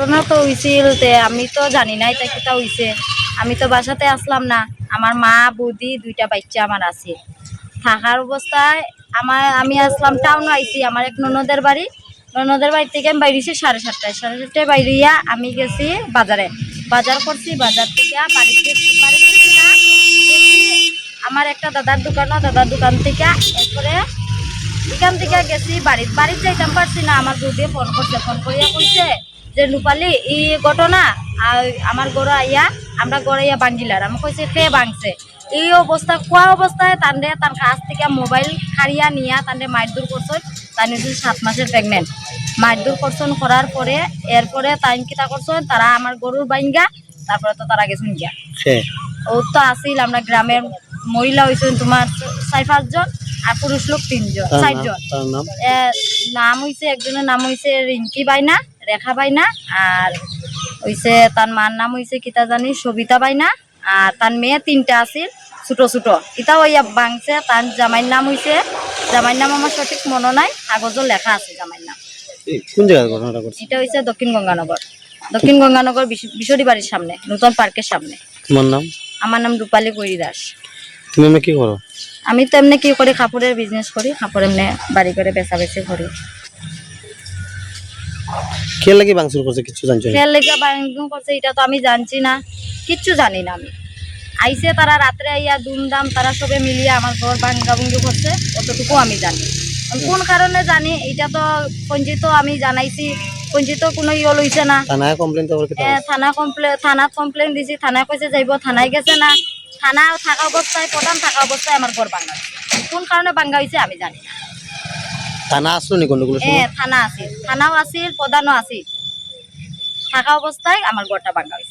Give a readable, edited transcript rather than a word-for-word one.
ঘটনা তো হয়েছিল, আমি তো জানি না এটা কিটা হয়েছে। আমি তো বাসাতে আসলাম না, আমার মা বৌদি দুইটা বাচ্চা আমার আছে থাকার অবস্থায় আমি আসলাম টাউনে আইছি আমার এক ননদের বাড়ি। ননদের বাড়ি থেকে আমি বাইরেছি 7:30টায় বাইরিয়া আমি গেছি বাজার করছি। বাজার থেকে বাড়িতে না গেছি আমার একটা দাদার দোকান থেকে। এরপরে এখান থেকে গেছি বাড়িতে যাইতাম পারছি না। আমার বৌদি ফোন করিয়া কইছে যে রূপালী এই ঘটনা আমার গড় আইয়া আমরা গড়াইয়া বাঙ্গিলার। আমি কইছি কে ভাঙছে এই অবস্থা কোয়া অবস্থায় তান্ডে তার কাছ থেকে মোবাইল হারিয়া নিয়া তান্ডে মারধর করছেন। তাই নিজে 7 মাসের প্রেগনেন্ট মারধর করছেন। করার পরে এরপরে তাই কিতা করছেন তারা আমার গরুর বাইঙ্গা তারপরে তো তারা গেছেন গিয়া ও তো আসিল আমরা গ্রামের মহিলা হয়েছেন তোমার 4-5 জন আর পুরুষ লোক 3 জন 4 জন। তার নাম নাম হয়েছে একজনের নাম হয়েছে রিঙ্কি বাইনা, রেখা বাইনা, আর হয়েছে তার মার নাম হয়েছে কিতা জানি সবিতা বাইনা, আর তার মেয়ে 3টা আছিল ছোট ছোট। এটা ওই বাংছে তার জামাইয়ের নাম হয়েছে, জামাইয়ের নাম আমার সঠিক মনে নাই, কাগজও লেখা আছে জামাইয়ের নাম। কোন জায়গায় ঘটনাটা ঘটছে? এটা হয়েছে দক্ষিণ গঙ্গানগর, দক্ষিণ গঙ্গানগর বিশরি বাড়ির সামনে, নতুন পার্কের সামনে। তোমার নাম? আমার নাম রূপালী কৈরি দাস। তুমি এমনি কি করো? আমি তো এমনি কি করি, কাপড়ের বিজনেস করি, কাপড় এমনি বাড়ি করে বেচা করি। কে লাগি ভাঙচুর করছে কিছু জানছো না? খেয়াল লেগে বাঙ্গু করছে এটা তো আমি জানছি না, কিচ্ছু জানি না আমি। আইসে তারা রাত্রে আইয়া দুমদাম তারা সবে মিলিয়ে আমার ঘর ভাঙ্গি করছে, অতটুকু আমি জানি। কোন কারণে জানি এটা তো পঞ্জিত আমি জানাইছি, পঞ্জিত কোনো ইয়ে লইছে না। থানায় কমপ্লেন তো করতে? থানাত কমপ্লেন দিছি, থানায় কইছে যাইব, থানায় গেছে না। থানা থাকা অবস্থায়, প্রধান থাকা অবস্থায় আমার ঘর ভাঙ্গা হয়েছে। কোন কারণে ভাঙ্গা হয়েছে আমি জানি না। থানা আসলো নি কোনগুলো? থানা আছিল, থানাও আছিল, প্রধানও আছিল, থাকা অবস্থায় আমার ঘরটা ভাঙ্গা হয়েছে।